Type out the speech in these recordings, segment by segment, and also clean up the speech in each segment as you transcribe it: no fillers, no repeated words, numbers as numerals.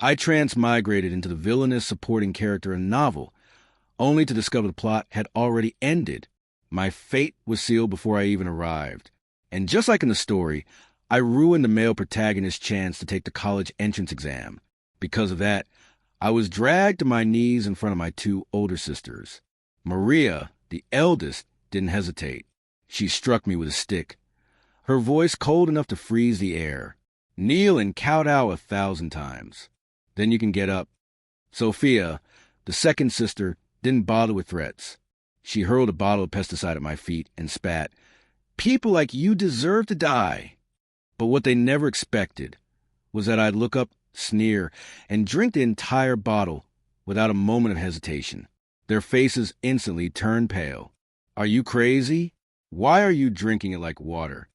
I transmigrated into the villainous supporting character in a novel, only to discover the plot had already ended. My fate was sealed before I even arrived. And just like in the story, I ruined the male protagonist's chance to take the college entrance exam. Because of that, I was dragged to my knees in front of my two older sisters. Maria, the eldest, didn't hesitate. She struck me with a stick, her voice cold enough to freeze the air. Kneel and kowtow 1,000 times. Then you can get up. Sophia, the second sister, didn't bother with threats. She hurled a bottle of pesticide at my feet and spat. People like you deserve to die. But what they never expected was that I'd look up, sneer, and drink the entire bottle without a moment of hesitation. Their faces instantly turned pale. Are you crazy? Why are you drinking it like water?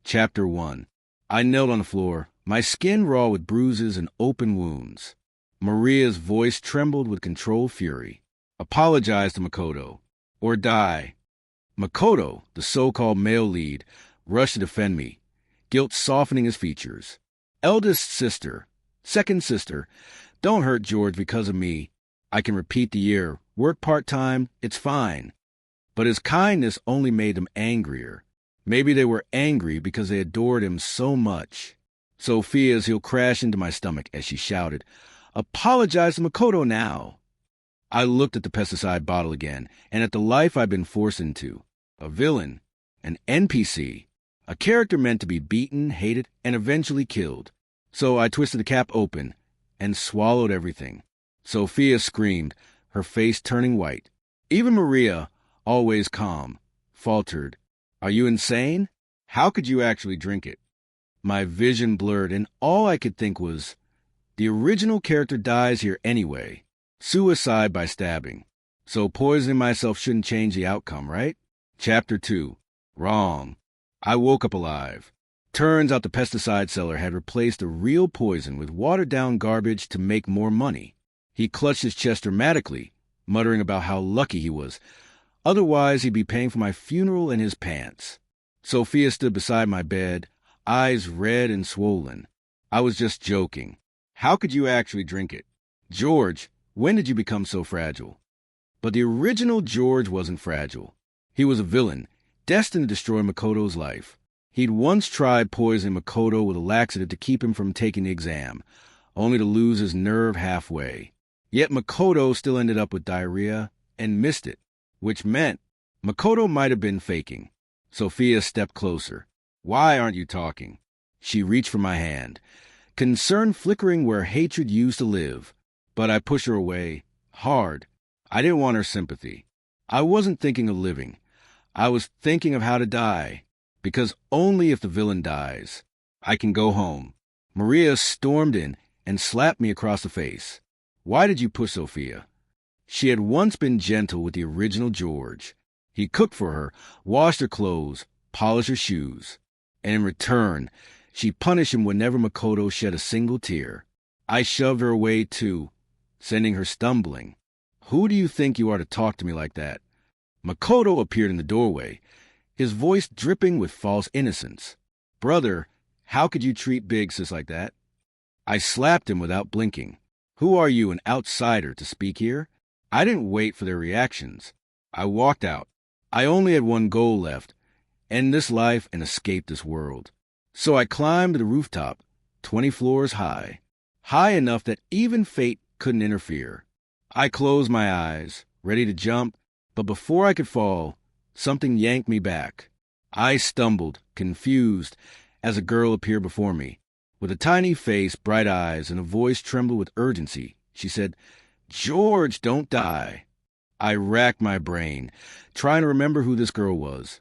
Chapter 1. I knelt on the floor, my skin raw with bruises and open wounds. Maria's voice trembled with controlled fury. Apologize to Makoto, or die. Makoto, the so-called male lead, rushed to defend me, guilt softening his features. Eldest sister, second sister, don't hurt George because of me. I can repeat the year, work part-time, it's fine. But his kindness only made them angrier. Maybe they were angry because they adored him so much. Sophia's heel crashed into my stomach as she shouted, Apologize to Makoto now. I looked at the pesticide bottle again, and at the life I'd been forced into. A villain, an NPC, a character meant to be beaten, hated, and eventually killed. So I twisted the cap open and swallowed everything. Sophia screamed, her face turning white. Even Maria, always calm, faltered, Are you insane? How could you actually drink it? My vision blurred, and all I could think was, the original character dies here anyway. Suicide by stabbing. So poisoning myself shouldn't change the outcome, right? Chapter 2. Wrong. I woke up alive. Turns out the pesticide seller had replaced the real poison with watered-down garbage to make more money. He clutched his chest dramatically, muttering about how lucky he was. Otherwise, he'd be paying for my funeral in his pants. Sophia stood beside my bed, eyes red and swollen. I was just joking. How could you actually drink it? George, when did you become so fragile? But the original George wasn't fragile. He was a villain, destined to destroy Makoto's life. He'd once tried poisoning Makoto with a laxative to keep him from taking the exam, only to lose his nerve halfway. Yet Makoto still ended up with diarrhea and missed it, which meant Makoto might have been faking. Sophia stepped closer. Why aren't you talking? She reached for my hand, concern flickering where hatred used to live. But I pushed her away, hard. I didn't want her sympathy. I wasn't thinking of living. I was thinking of how to die, because only if the villain dies, I can go home. Maria stormed in and slapped me across the face. Why did you push Sophia? She had once been gentle with the original George. He cooked for her, washed her clothes, polished her shoes. And in return, she punished him whenever Makoto shed a single tear. I shoved her away, too, sending her stumbling. Who do you think you are to talk to me like that? Makoto appeared in the doorway, his voice dripping with false innocence. Brother, how could you treat big sis like that? I slapped him without blinking. Who are you, an outsider, to speak here? I didn't wait for their reactions. I walked out. I only had one goal left, end this life and escape this world. So I climbed to the rooftop, 20 floors high, high enough that even fate couldn't interfere. I closed my eyes, ready to jump, but before I could fall, something yanked me back. I stumbled, confused, as a girl appeared before me. With a tiny face, bright eyes, and a voice trembled with urgency, she said, George, don't die. I racked my brain, trying to remember who this girl was.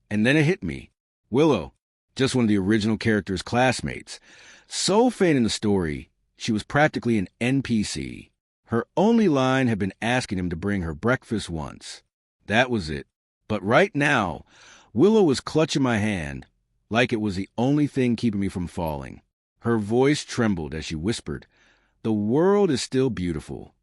And then it hit me. Willow, just one of the original character's classmates. So faint in the story, she was practically an NPC. Her only line had been asking him to bring her breakfast once. That was it. But right now, Willow was clutching my hand, like it was the only thing keeping me from falling. Her voice trembled as she whispered, The world is still beautiful.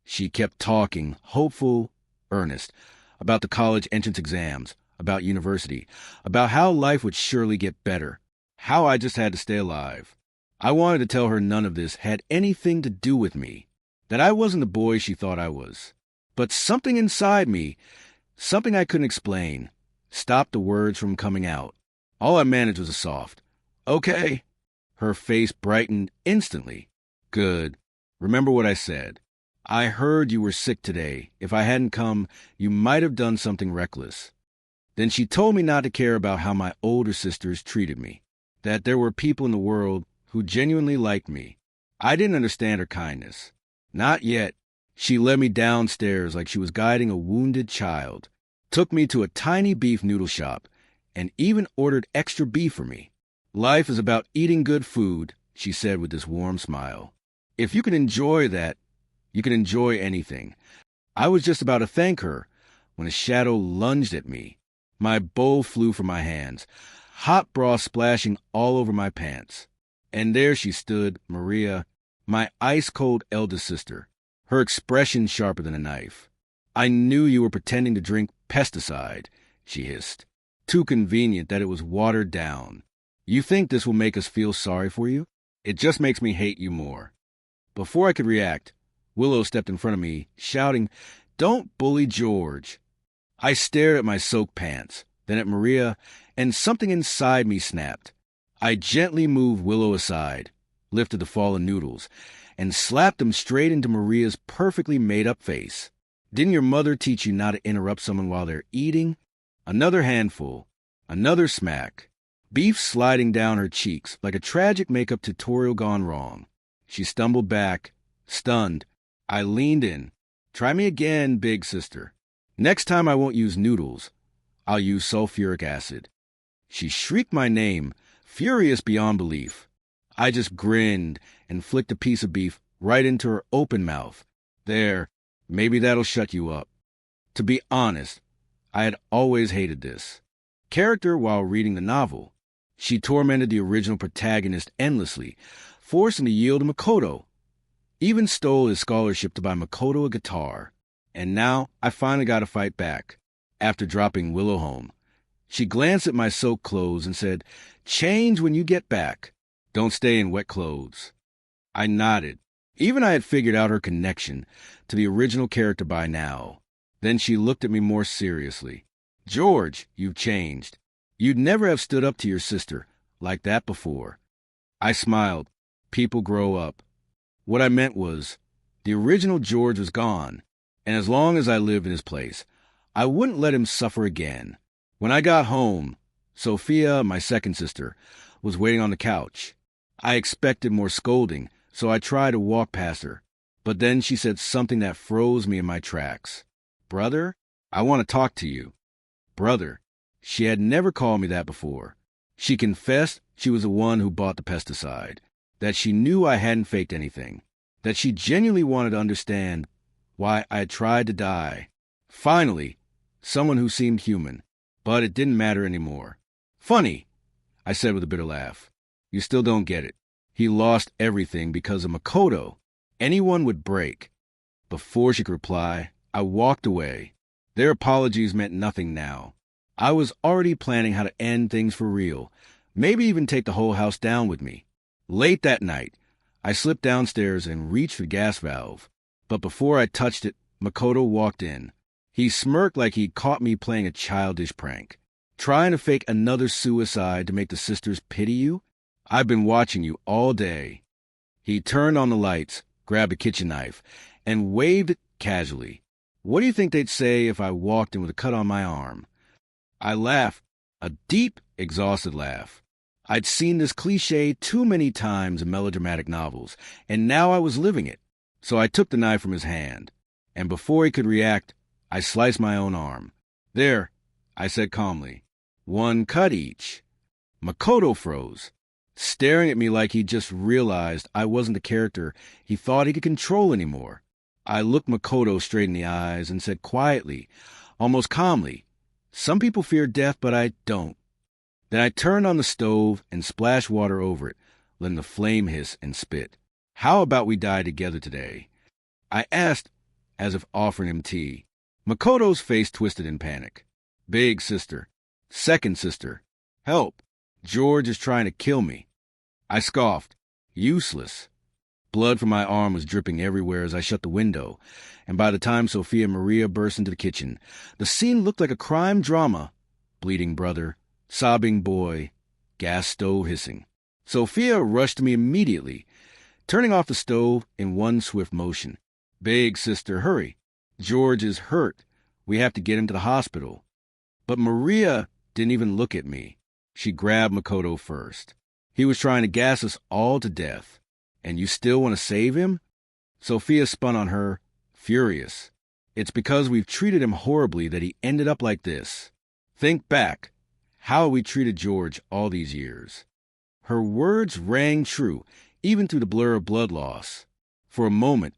She kept talking, hopeful, earnest, about the college entrance exams, about university, about how life would surely get better, how I just had to stay alive. I wanted to tell her none of this had anything to do with me, that I wasn't the boy she thought I was. But something inside me, something I couldn't explain, stopped the words from coming out. All I managed was a soft, "Okay." Her face brightened instantly. "Good. Remember what I said. I heard you were sick today. If I hadn't come, you might have done something reckless." Then she told me not to care about how my older sisters treated me, that there were people in the world who genuinely liked me. I didn't understand her kindness. Not yet. She led me downstairs like she was guiding a wounded child, took me to a tiny beef noodle shop, and even ordered extra beef for me. "Life is about eating good food," she said with this warm smile. "If you can enjoy that, you can enjoy anything." I was just about to thank her when a shadow lunged at me. My bowl flew from my hands, hot broth splashing all over my pants. And there she stood, Maria, my ice-cold eldest sister, her expression sharper than a knife. "I knew you were pretending to drink pesticide," she hissed. "Too convenient that it was watered down. You think this will make us feel sorry for you? It just makes me hate you more." Before I could react, Willow stepped in front of me, shouting, "Don't bully George." I stared at my soaked pants, then at Maria, and something inside me snapped. I gently moved Willow aside, lifted the fallen noodles, and slapped them straight into Maria's perfectly made-up face. "Didn't your mother teach you not to interrupt someone while they're eating?" Another handful, another smack, beef sliding down her cheeks like a tragic makeup tutorial gone wrong. She stumbled back, stunned. I leaned in. "Try me again, big sister. Next time I won't use noodles. I'll use sulfuric acid." She shrieked my name, furious beyond belief. I just grinned and flicked a piece of beef right into her open mouth. "There, maybe that'll shut you up." To be honest, I had always hated this character while reading the novel. She tormented the original protagonist endlessly, forced him to yield to Makoto. Even stole his scholarship to buy Makoto a guitar. And now I finally got to fight back, after dropping Willow home. She glanced at my soaked clothes and said, "Change when you get back. Don't stay in wet clothes." I nodded. Even I had figured out her connection to the original character by now. Then she looked at me more seriously. "George, you've changed. You'd never have stood up to your sister like that before." I smiled. People grow up. What I meant was, the original George was gone, and as long as I lived in his place, I wouldn't let him suffer again. When I got home, Sophia, my second sister, was waiting on the couch. I expected more scolding, so I tried to walk past her. But then she said something that froze me in my tracks. "Brother, I want to talk to you." Brother. She had never called me that before. She confessed she was the one who bought the pesticide, that she knew I hadn't faked anything, that she genuinely wanted to understand why I had tried to die. Finally, someone who seemed human, but it didn't matter anymore. "Funny," I said with a bitter laugh. "You still don't get it. He lost everything because of Makoto. Anyone would break." Before she could reply, I walked away. Their apologies meant nothing now. I was already planning how to end things for real, maybe even take the whole house down with me. Late that night, I slipped downstairs and reached for the gas valve. But before I touched it, Makoto walked in. He smirked like he'd caught me playing a childish prank. "Trying to fake another suicide to make the sisters pity you? I've been watching you all day." He turned on the lights, grabbed a kitchen knife, and waved it casually. What do you think they'd say if I walked in with a cut on my arm? I laughed, a deep, exhausted laugh. I'd seen this cliché too many times in melodramatic novels, and now I was living it. So I took the knife from his hand, and before he could react, I sliced my own arm. "There," I said calmly. "One cut each." Makoto froze, staring at me like he just realized I wasn't the character he thought he could control anymore. I looked Makoto straight in the eyes and said quietly, almost calmly, "Some people fear death, but I don't." Then I turned on the stove and splashed water over it, letting the flame hiss and spit. "How about we die together today?" I asked, as if offering him tea. Makoto's face twisted in panic. "Big sister. Second sister. Help. George is trying to kill me." I scoffed. Useless. Blood from my arm was dripping everywhere as I shut the window, and by the time Sophia and Maria burst into the kitchen, the scene looked like a crime drama. Bleeding brother, sobbing boy, gas stove hissing. Sophia rushed to me immediately, turning off the stove in one swift motion. Big sister, hurry. George is hurt. We have to get him to the hospital. But Maria didn't even look at me. She grabbed Makoto first. He was trying to gas us all to death. And you still want to save him? Sophia spun on her, furious. It's because we've treated him horribly that he ended up like this. Think back. How have we treated George all these years? Her words rang true, even through the blur of blood loss. For a moment,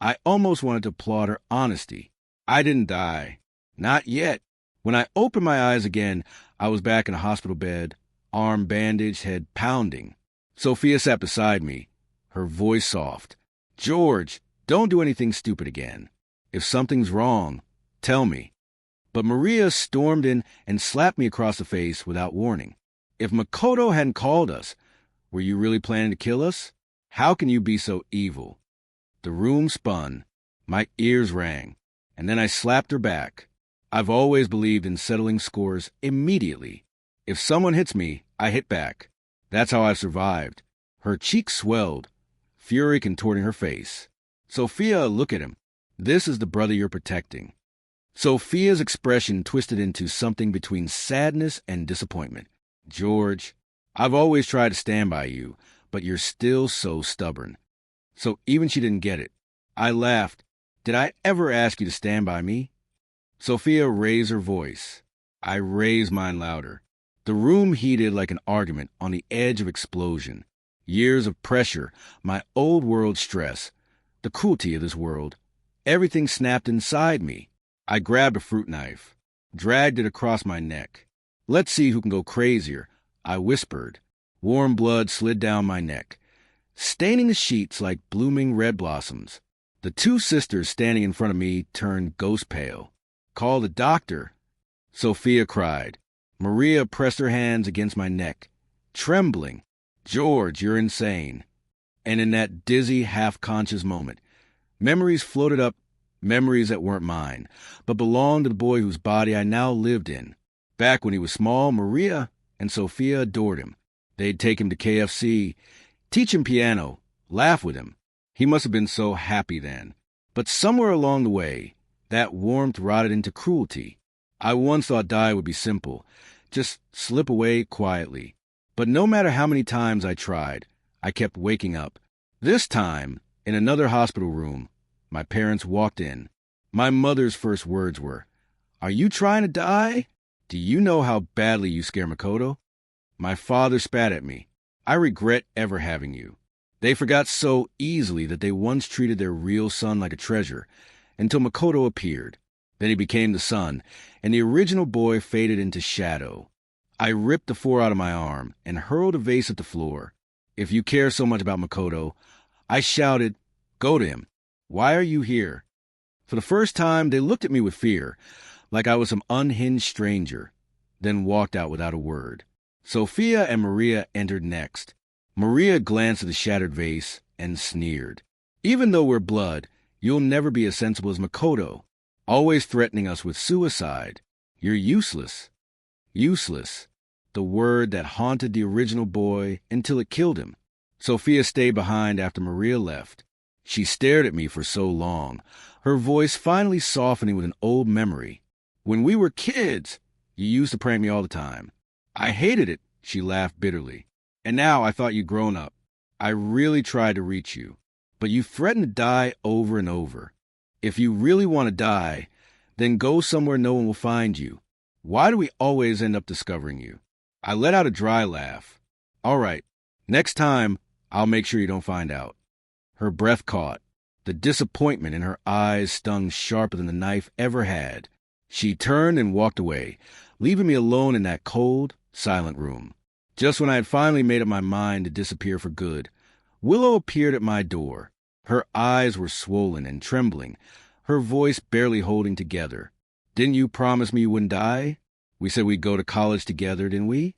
I almost wanted to applaud her honesty. I didn't die. Not yet. When I opened my eyes again, I was back in a hospital bed, arm bandaged, head pounding. Sophia sat beside me, her voice soft. George, don't do anything stupid again. If something's wrong, tell me. But Maria stormed in and slapped me across the face without warning. If Makoto hadn't called us, were you really planning to kill us? How can you be so evil? The room spun. My ears rang. And then I slapped her back. I've always believed in settling scores immediately. If someone hits me, I hit back. That's how I've survived. Her cheeks swelled, fury contorting her face. Sophia, look at him. This is the brother you're protecting. Sophia's expression twisted into something between sadness and disappointment. George, I've always tried to stand by you, but you're still so stubborn. So even she didn't get it. I laughed. Did I ever ask you to stand by me? Sophia raised her voice. I raised mine louder. The room heated like an argument on the edge of explosion. Years of pressure, my old world stress, the cruelty of this world. Everything snapped inside me. I grabbed a fruit knife, dragged it across my neck. Let's see who can go crazier, I whispered. Warm blood slid down my neck, staining the sheets like blooming red blossoms. The two sisters standing in front of me turned ghost pale. Call the doctor, Sophia cried. Maria pressed her hands against my neck, trembling. George, you're insane. And in that dizzy, half-conscious moment, memories floated up, memories that weren't mine, but belonged to the boy whose body I now lived in. Back when he was small, Maria and Sophia adored him. They'd take him to KFC, teach him piano, laugh with him. He must have been so happy then. But somewhere along the way, that warmth rotted into cruelty. I once thought die would be simple, just slip away quietly. But no matter how many times I tried, I kept waking up. This time, in another hospital room, my parents walked in. My mother's first words were, "Are you trying to die? Do you know how badly you scare Makoto?" My father spat at me. "I regret ever having you." They forgot so easily that they once treated their real son like a treasure, until Makoto appeared. Then he became the son, and the original boy faded into shadow. I ripped the four out of my arm and hurled a vase at the floor. If you care so much about Makoto, I shouted, go to him. Why are you here? For the first time, they looked at me with fear, like I was some unhinged stranger, then walked out without a word. Sophia and Maria entered next. Maria glanced at the shattered vase and sneered. Even though we're blood, you'll never be as sensible as Makoto, always threatening us with suicide. You're useless. Useless. The word that haunted the original boy until it killed him. Sophia stayed behind after Maria left. She stared at me for so long, her voice finally softening with an old memory. When we were kids, you used to prank me all the time. I hated it, she laughed bitterly. And now I thought you'd grown up. I really tried to reach you, but you threatened to die over and over. If you really want to die, then go somewhere no one will find you. Why do we always end up discovering you? I let out a dry laugh. All right, next time, I'll make sure you don't find out. Her breath caught. The disappointment in her eyes stung sharper than the knife ever had. She turned and walked away, leaving me alone in that cold, silent room. Just when I had finally made up my mind to disappear for good, Willow appeared at my door. Her eyes were swollen and trembling, her voice barely holding together. Didn't you promise me you wouldn't die? We said we'd go to college together, didn't we?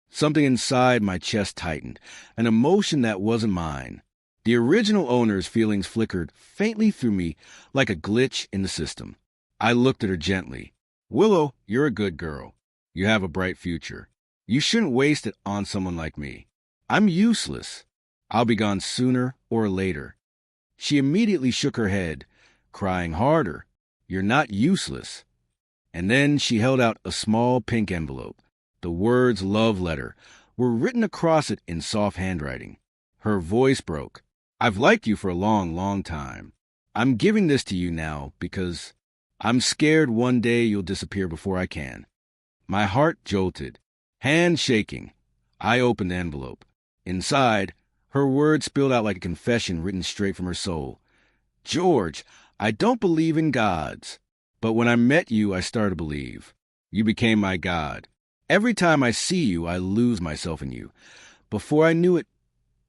Something inside my chest tightened, an emotion that wasn't mine. The original owner's feelings flickered faintly through me like a glitch in the system. I looked at her gently. Willow, you're a good girl. You have a bright future. You shouldn't waste it on someone like me. I'm useless. I'll be gone sooner or later. She immediately shook her head, crying harder. You're not useless. And then she held out a small pink envelope. The words love letter were written across it in soft handwriting. Her voice broke. I've liked you for a long, long time. I'm giving this to you now because I'm scared one day you'll disappear before I can. My heart jolted, hand shaking. I opened the envelope. Inside, her words spilled out like a confession written straight from her soul. George, I don't believe in gods, but when I met you, I started to believe. You became my god. Every time I see you, I lose myself in you. Before I knew it,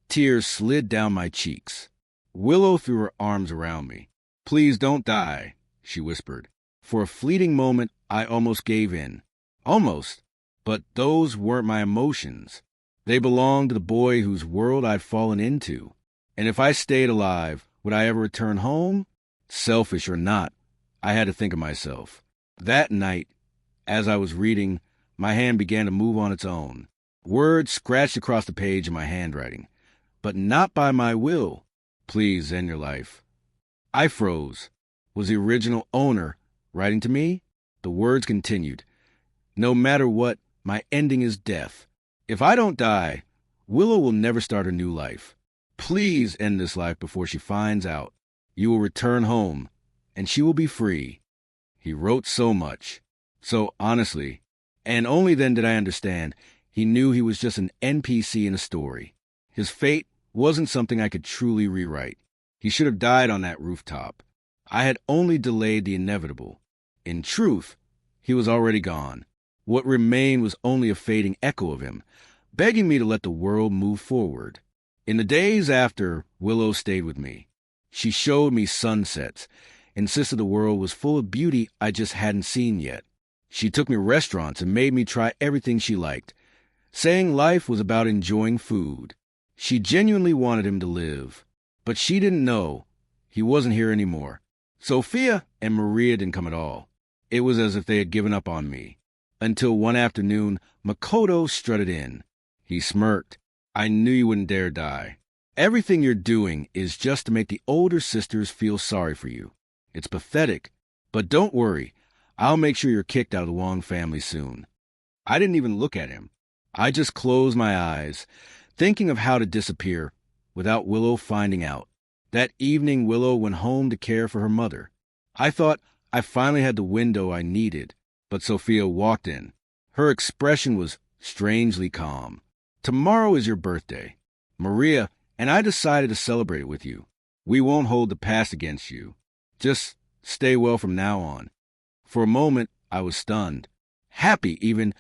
tears slid down my cheeks. Willow threw her arms around me. Please don't die, she whispered. For a fleeting moment, I almost gave in. Almost. But those weren't my emotions. They belonged to the boy whose world I'd fallen into. And if I stayed alive, would I ever return home? Selfish or not, I had to think of myself. That night, as I was reading, my hand began to move on its own. Words scratched across the page in my handwriting. But not by my will. Please end your life. I froze. Was the original owner writing to me? The words continued. No matter what, my ending is death. If I don't die, Willow will never start a new life. Please end this life before she finds out. You will return home, and she will be free. He wrote so much, so honestly, and only then did I understand he knew he was just an NPC in a story. His fate wasn't something I could truly rewrite. He should have died on that rooftop. I had only delayed the inevitable. In truth, he was already gone. What remained was only a fading echo of him, begging me to let the world move forward. In the days after, Willow stayed with me. She showed me sunsets, insisted the world was full of beauty I just hadn't seen yet. She took me to restaurants and made me try everything she liked, saying life was about enjoying food. She genuinely wanted him to live, but she didn't know he wasn't here anymore. Sophia and Maria didn't come at all. It was as if they had given up on me. Until one afternoon, Makoto strutted in. He smirked. I knew you wouldn't dare die. Everything you're doing is just to make the older sisters feel sorry for you. It's pathetic, but don't worry. I'll make sure you're kicked out of the Wong family soon. I didn't even look at him. I just closed my eyes, thinking of how to disappear without Willow finding out. That evening, Willow went home to care for her mother. I thought I finally had the window I needed, but Sophia walked in. Her expression was strangely calm. Tomorrow is your birthday, Maria, and I decided to celebrate it with you. We won't hold the past against you. Just stay well from now on. For a moment, I was stunned, happy even,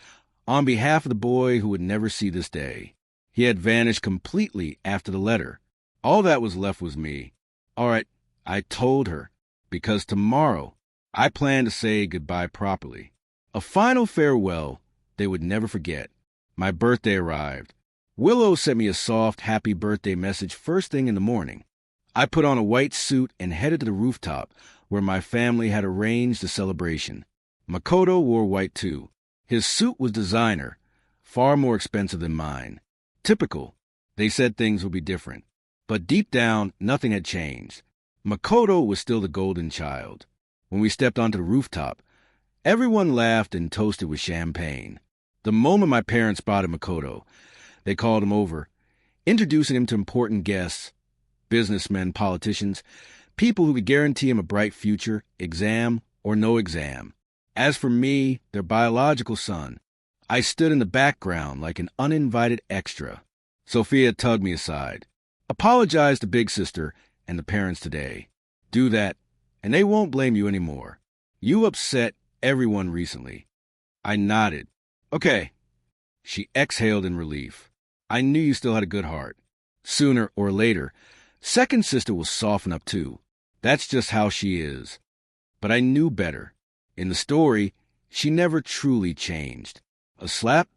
on behalf of the boy who would never see this day. He had vanished completely after the letter. All that was left was me. All right, I told her, because tomorrow I plan to say goodbye properly. A final farewell they would never forget. My birthday arrived. Willow sent me a soft, happy birthday message first thing in the morning. I put on a white suit and headed to the rooftop where my family had arranged the celebration. Makoto wore white too. His suit was designer, far more expensive than mine. Typical. They said things would be different. But deep down, nothing had changed. Makoto was still the golden child. When we stepped onto the rooftop, everyone laughed and toasted with champagne. The moment my parents spotted Makoto, they called him over, introducing him to important guests, businessmen, politicians, people who could guarantee him a bright future, exam or no exam. As for me, their biological son, I stood in the background like an uninvited extra. Sophia tugged me aside. Apologize to Big Sister and the parents today. Do that, and they won't blame you anymore. You upset everyone recently. I nodded. Okay. She exhaled in relief. I knew you still had a good heart. Sooner or later, second sister will soften up too. That's just how she is. But I knew better. In the story, she never truly changed. A slap,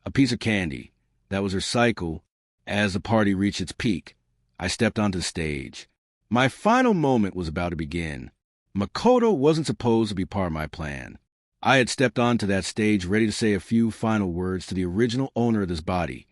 A piece of candy. That was her cycle. As the party reached its peak, I stepped onto the stage. My final moment was about to begin. Makoto wasn't supposed to be part of my plan. I had stepped onto that stage ready to say a few final words to the original owner of this body,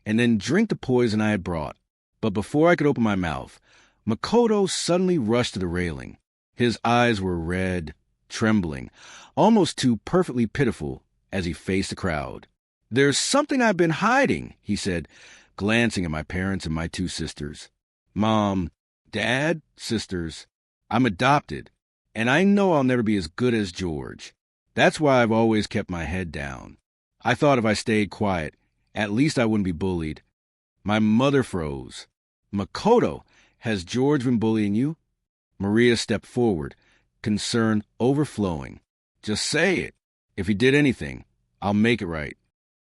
and then drink the poison I had brought. But before I could open my mouth, Makoto suddenly rushed to the railing. His eyes were red, trembling, almost too perfectly pitiful as he faced the crowd. "There's something I've been hiding," he said, glancing at my parents and my two sisters. "Mom, Dad, sisters, I'm adopted, and I know I'll never be as good as George. That's why I've always kept my head down. I thought if I stayed quiet, at least I wouldn't be bullied." My mother froze. "Makoto, has George been bullying you?" Maria stepped forward, concern overflowing. "Just say it. If he did anything, I'll make it right."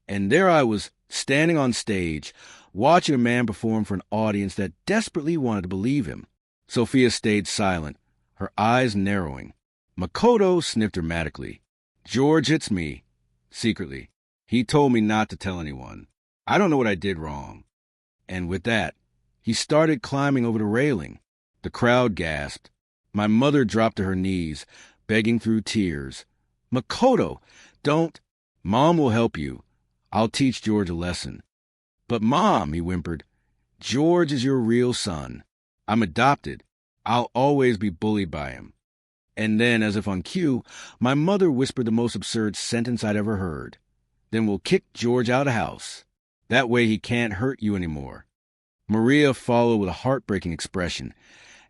And there I was, standing on stage, watching a man perform for an audience that desperately wanted to believe him. Sophia stayed silent, her eyes narrowing. Makoto sniffed dramatically. "George hits me, secretly. He told me not to tell anyone. I don't know what I did wrong." And with that, he started climbing over the railing. The crowd gasped. My mother dropped to her knees, begging through tears. "Makoto, don't. Mom will help you. I'll teach George a lesson." "But Mom," he whimpered, "George is your real son. I'm adopted. I'll always be bullied by him." And then, as if on cue, my mother whispered the most absurd sentence I'd ever heard. "Then we'll kick George out of the house. That way he can't hurt you anymore." Maria followed with a heartbreaking expression,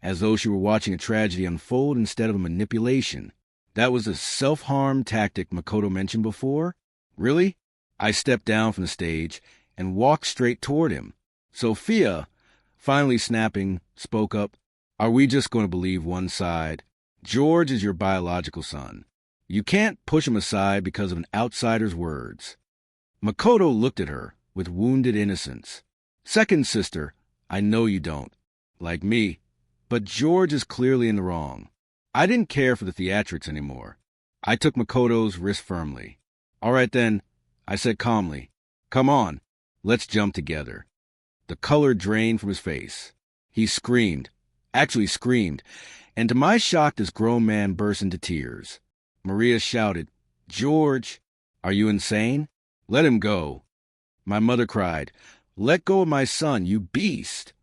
as though she were watching a tragedy unfold instead of a manipulation. That was the self-harm tactic Makoto mentioned before? Really? I stepped down from the stage and walked straight toward him. Sophia, finally snapping, spoke up. "Are we just going to believe one side? George is your biological son. You can't push him aside because of an outsider's words." Makoto looked at her with wounded innocence. "Second sister, I know you don't. Like me. But George is clearly in the wrong." I didn't care for the theatrics anymore. I took Makoto's wrist firmly. "All right then," I said calmly. "Come on, let's jump together." The color drained from his face. He screamed, and to my shock this grown man burst into tears. Maria shouted, "George, are you insane? Let him go." My mother cried, "Let go of my son, you beast."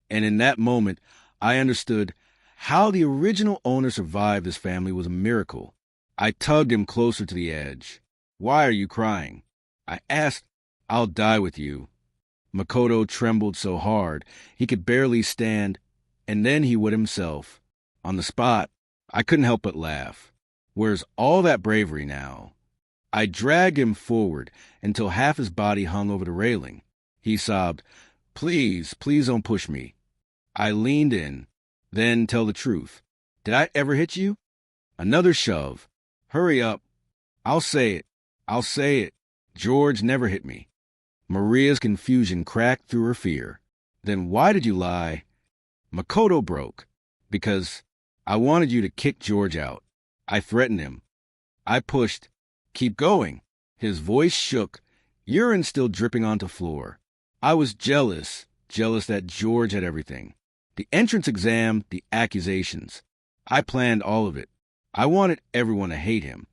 And in that moment, I understood how the original owner survived this family was a miracle. I tugged him closer to the edge. "Why are you crying?" I asked. "I'll die with you." Makoto trembled so hard he could barely stand, and then he would himself. On the spot, I couldn't help but laugh. Where's all that bravery now? I dragged him forward until half his body hung over the railing. He sobbed, "Please, please don't push me." I leaned in. "Then tell the truth. Did I ever hit you?" Another shove. "Hurry up." I'll say it. George never hit me." Maria's confusion cracked through her fear. "Then why did you lie?" Makoto broke. "Because I wanted you to kick George out. I threatened him. I pushed. Keep going." His voice shook, urine still dripping onto the floor. "I was jealous that George had everything. The entrance exam, the accusations. I planned all of it. I wanted everyone to hate him."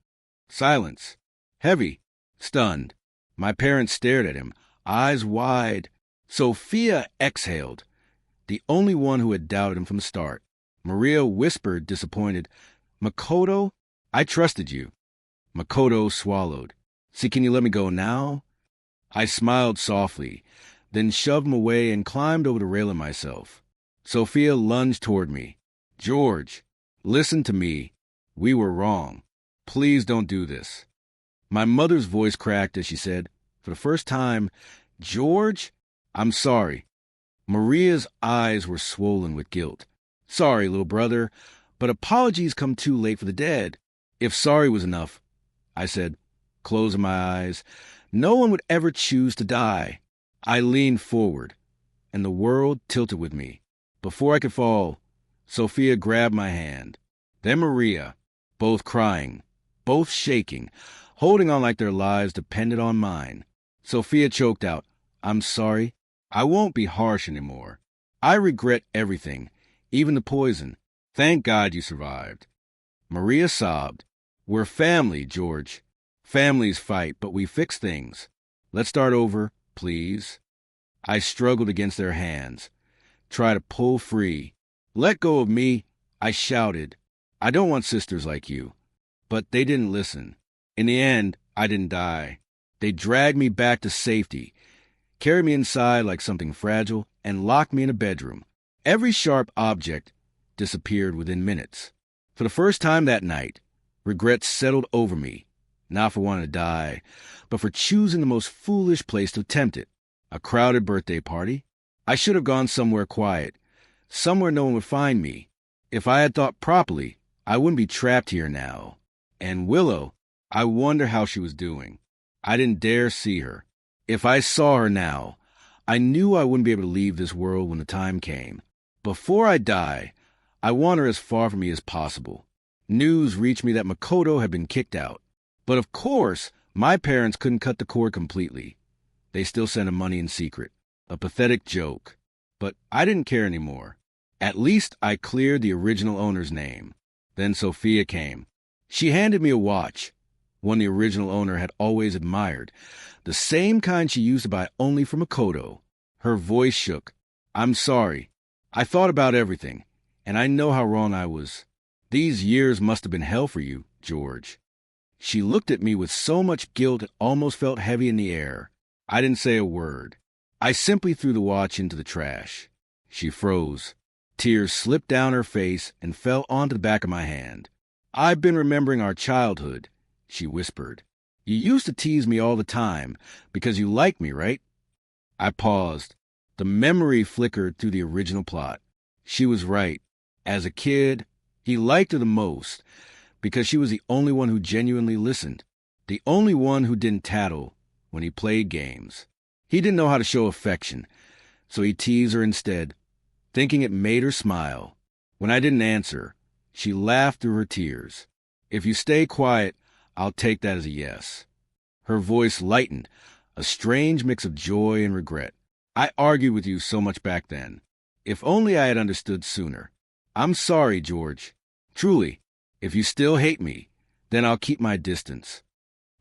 Silence. Heavy. Stunned. My parents stared at him, eyes wide. Sophia exhaled, the only one who had doubted him from the start. Maria whispered, disappointed, "Makoto, I trusted you." Makoto swallowed. "See, can you let me go now?" I smiled softly, then shoved him away and climbed over the railing myself. Sophia lunged toward me. "George, listen to me. We were wrong. Please don't do this." My mother's voice cracked as she said, for the first time, "George, I'm sorry." Maria's eyes were swollen with guilt. "Sorry, little brother, but apologies come too late for the dead." "If sorry was enough," I said, closing my eyes, "no one would ever choose to die." I leaned forward, and the world tilted with me. Before I could fall, Sophia grabbed my hand. Then Maria, both crying, both shaking, holding on like their lives depended on mine. Sophia choked out, "I'm sorry. I won't be harsh anymore. I regret everything, even the poison. Thank God you survived." Maria sobbed, "We're family, George. Families fight, but we fix things. Let's start over, please." I struggled against their hands, tried to pull free. "Let go of me," I shouted. "I don't want sisters like you." But they didn't listen. In the end, I didn't die. They dragged me back to safety, carried me inside like something fragile, and locked me in a bedroom. Every sharp object disappeared within minutes. For the first time that night, regret settled over me, not for wanting to die, but for choosing the most foolish place to attempt it. A crowded birthday party? I should have gone somewhere quiet, somewhere no one would find me. If I had thought properly, I wouldn't be trapped here now. And Willow, I wonder how she was doing. I didn't dare see her. If I saw her now, I knew I wouldn't be able to leave this world when the time came. Before I die, I want her as far from me as possible. News reached me that Makoto had been kicked out. But of course, my parents couldn't cut the cord completely. They still sent him money in secret. A pathetic joke. But I didn't care anymore. At least I cleared the original owner's name. Then Sophia came. She handed me a watch, one the original owner had always admired, the same kind she used to buy only for Makoto. Her voice shook. "I'm sorry. I thought about everything, and I know how wrong I was. These years must have been hell for you, George." She looked at me with so much guilt it almost felt heavy in the air. I didn't say a word. I simply threw the watch into the trash. She froze. Tears slipped down her face and fell onto the back of my hand. "I've been remembering our childhood," she whispered. "You used to tease me all the time because you liked me, right?" I paused. The memory flickered through the original plot. She was right. As a kid, he liked her the most because she was the only one who genuinely listened, the only one who didn't tattle when he played games. He didn't know how to show affection, so he teased her instead, thinking it made her smile. When I didn't answer, she laughed through her tears. "If you stay quiet, I'll take that as a yes." Her voice lightened, a strange mix of joy and regret. "I argued with you so much back then. If only I had understood sooner. I'm sorry, George. Truly, if you still hate me, then I'll keep my distance."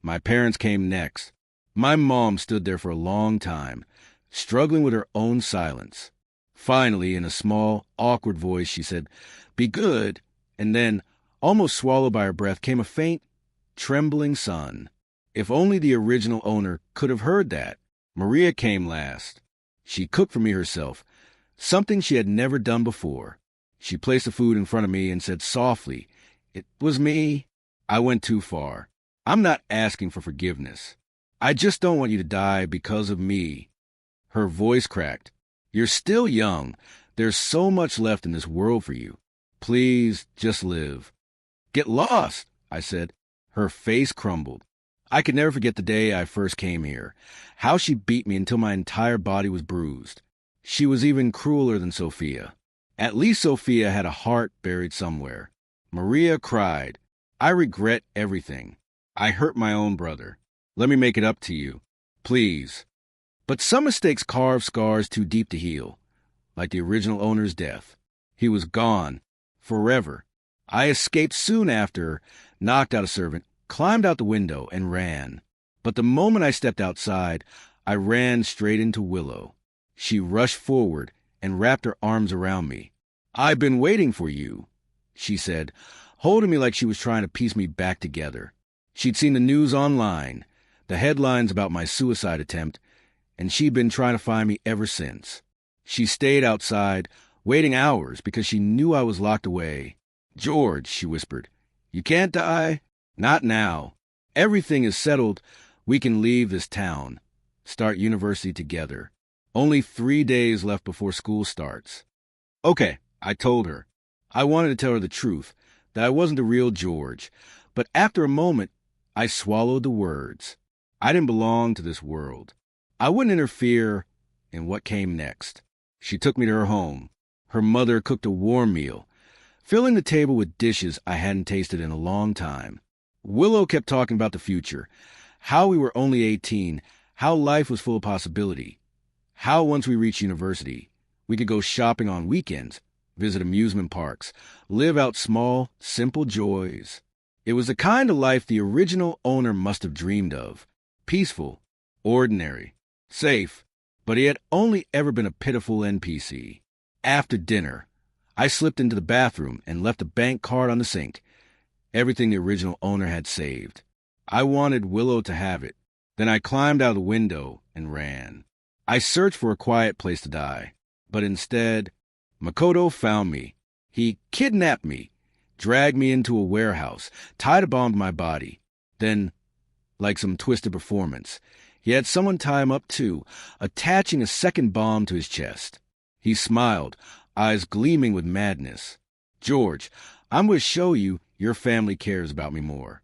My parents came next. My mom stood there for a long time, struggling with her own silence. Finally, in a small, awkward voice, she said, "Be good," and then, almost swallowed by her breath, came a faint, trembling sob. If only the original owner could have heard that. Maria came last. She cooked for me herself, something she had never done before. She placed the food in front of me and said softly, "It was me. I went too far. I'm not asking for forgiveness. I just don't want you to die because of me." Her voice cracked. "You're still young. There's so much left in this world for you. Please, just live." "Get lost," I said. Her face crumbled. I could never forget the day I first came here, how she beat me until my entire body was bruised. She was even crueler than Sophia. At least Sophia had a heart buried somewhere. Maria cried, "I regret everything. I hurt my own brother. Let me make it up to you. Please." But some mistakes carve scars too deep to heal, like the original owner's death. He was gone, forever. I escaped soon after, knocked out a servant, climbed out the window, and ran. But the moment I stepped outside, I ran straight into Willow. She rushed forward and wrapped her arms around me. "I've been waiting for you," she said, holding me like she was trying to piece me back together. She'd seen the news online, the headlines about my suicide attempt, and she'd been trying to find me ever since. She stayed outside, waiting hours because she knew I was locked away. "George," she whispered, "you can't die. Not now. Everything is settled. We can leave this town, start university together. Only 3 days left before school starts." Okay, I told her. I wanted to tell her the truth, that I wasn't the real George. But after a moment, I swallowed the words. I didn't belong to this world. I wouldn't interfere in what came next. She took me to her home. Her mother cooked a warm meal, filling the table with dishes I hadn't tasted in a long time. Willow kept talking about the future, how we were only 18, how life was full of possibility, how once we reached university, we could go shopping on weekends, visit amusement parks, live out small, simple joys. It was the kind of life the original owner must have dreamed of. Peaceful, ordinary, safe, but he had only ever been a pitiful NPC. After dinner, I slipped into the bathroom and left a bank card on the sink. Everything the original owner had saved. I wanted Willow to have it. Then I climbed out of the window and ran. I searched for a quiet place to die, but instead, Makoto found me. He kidnapped me, dragged me into a warehouse, tied a bomb to my body. Then, like some twisted performance, he had someone tie him up too, attaching a second bomb to his chest. He smiled, eyes gleaming with madness. "George, I'm going to show you your family cares about me more."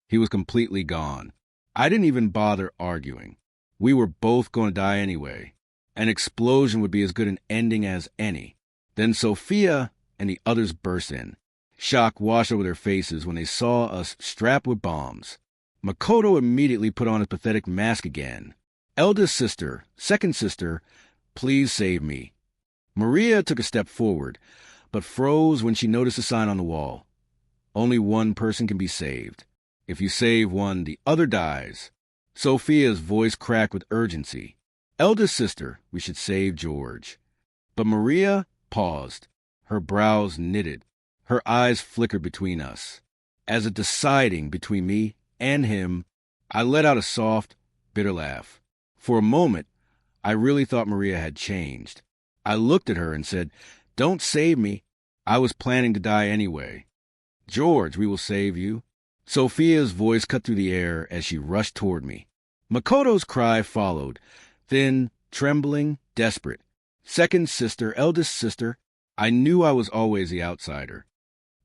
He was completely gone. I didn't even bother arguing. We were both going to die anyway. An explosion would be as good an ending as any. Then Sophia and the others burst in. Shock washed over their faces when they saw us strapped with bombs. Makoto immediately put on his pathetic mask again. "Eldest sister, second sister, please save me." Maria took a step forward, but froze when she noticed a sign on the wall. Only one person can be saved. If you save one, the other dies. Sophia's voice cracked with urgency. "Eldest sister, we should save George." But Maria paused. Her brows knitted. Her eyes flickered between us. As if deciding between me and him, I let out a soft, bitter laugh. For a moment, I really thought Maria had changed. I looked at her and said, "Don't save me. I was planning to die anyway." "George, we will save you." Sophia's voice cut through the air as she rushed toward me. Makoto's cry followed, thin, trembling, desperate. "Second sister, eldest sister." I knew I was always the outsider.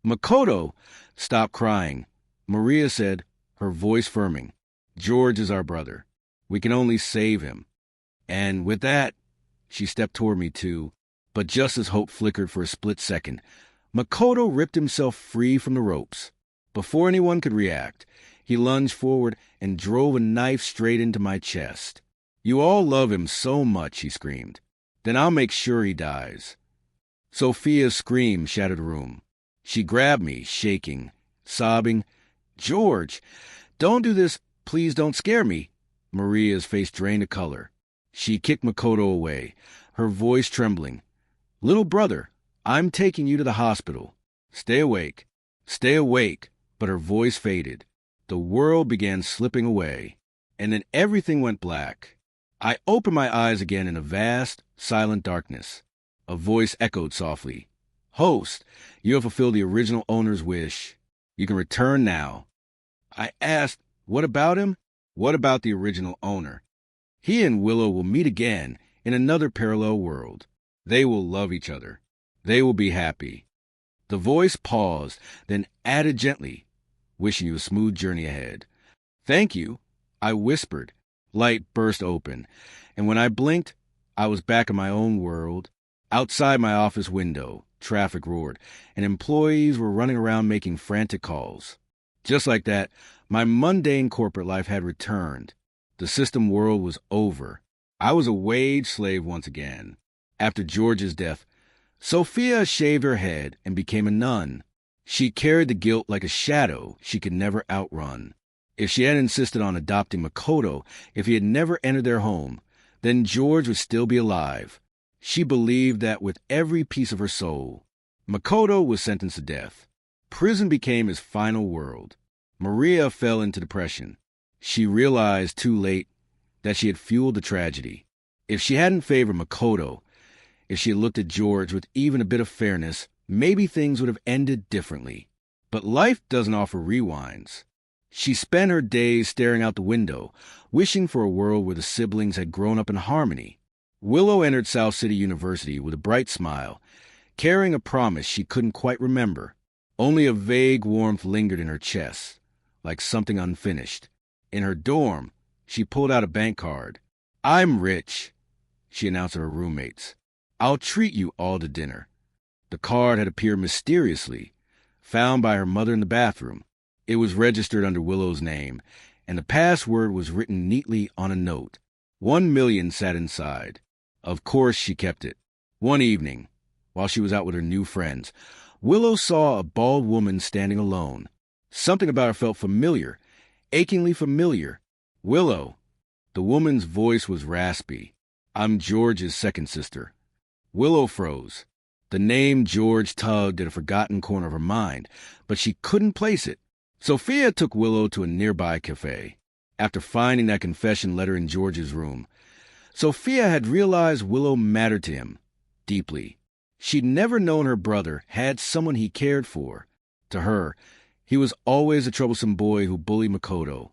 "Makoto, stop crying." Maria said, her voice firming. "George is our brother. We can only save him." And with that, she stepped toward me too, but just as hope flickered for a split second, Makoto ripped himself free from the ropes. Before anyone could react, he lunged forward and drove a knife straight into my chest. "You all love him so much," he screamed. "Then I'll make sure he dies." Sophia's scream shattered the room. She grabbed me, shaking, sobbing, "George, don't do this. Please don't scare me." Maria's face drained of color. She kicked Makoto away, her voice trembling. "Little brother, I'm taking you to the hospital. Stay awake. Stay awake." But her voice faded. The world began slipping away, and then everything went black. I opened my eyes again in a vast, silent darkness. A voice echoed softly. "Host, you have fulfilled the original owner's wish. You can return now." I asked, "What about him?" "What about the original owner?" "He and Willow will meet again in another parallel world. They will love each other. They will be happy." The voice paused, then added gently, "Wishing you a smooth journey ahead." "Thank you," I whispered. Light burst open, and when I blinked, I was back in my own world. Outside my office window, traffic roared, and employees were running around making frantic calls. Just like that, my mundane corporate life had returned. The system world was over. I was a wage slave once again. After George's death, Sophia shaved her head and became a nun. She carried the guilt like a shadow she could never outrun. If she had insisted on adopting Makoto, if he had never entered their home, then George would still be alive. She believed that with every piece of her soul. Makoto was sentenced to death. Prison became his final world. Maria fell into depression. She realized too late that she had fueled the tragedy. If she hadn't favored Makoto, if she had looked at George with even a bit of fairness, maybe things would have ended differently. But life doesn't offer rewinds. She spent her days staring out the window, wishing for a world where the siblings had grown up in harmony. Willow entered South City University with a bright smile, carrying a promise she couldn't quite remember. Only a vague warmth lingered in her chest, like something unfinished. In her dorm, she pulled out a bank card. "I'm rich," she announced to her roommates. "I'll treat you all to dinner." The card had appeared mysteriously, found by her mother in the bathroom. It was registered under Willow's name, and the password was written neatly on a note. 1,000,000 sat inside. Of course she kept it. One evening, while she was out with her new friends, Willow saw a bald woman standing alone. Something about her felt familiar, achingly familiar. "Willow." The woman's voice was raspy. "I'm George's second sister." Willow froze. The name George tugged at a forgotten corner of her mind, but she couldn't place it. Sophia took Willow to a nearby cafe. After finding that confession letter in George's room, Sophia had realized Willow mattered to him deeply. She'd never known her brother had someone he cared for. To her, he was always a troublesome boy who bullied Makoto.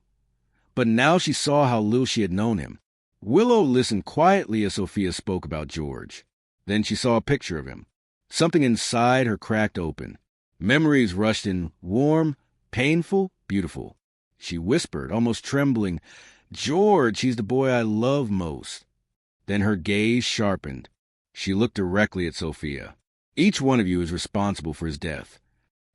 But now she saw how little she had known him. Willow listened quietly as Sophia spoke about George. Then she saw a picture of him. Something inside her cracked open. Memories rushed in, warm, painful, beautiful. She whispered, almost trembling, "George, he's the boy I love most." Then her gaze sharpened. She looked directly at Sophia. "Each one of you is responsible for his death."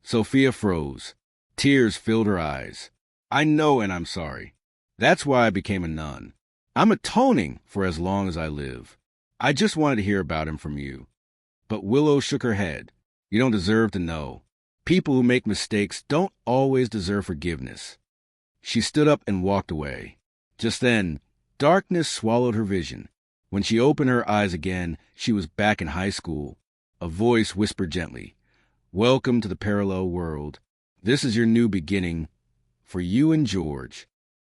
Sophia froze. Tears filled her eyes. "I know, and I'm sorry. That's why I became a nun. I'm atoning for as long as I live. I just wanted to hear about him from you." But Willow shook her head. "You don't deserve to know. People who make mistakes don't always deserve forgiveness." She stood up and walked away. Just then, darkness swallowed her vision. When she opened her eyes again, she was back in high school. A voice whispered gently, "Welcome to the parallel world. This is your new beginning for you and George."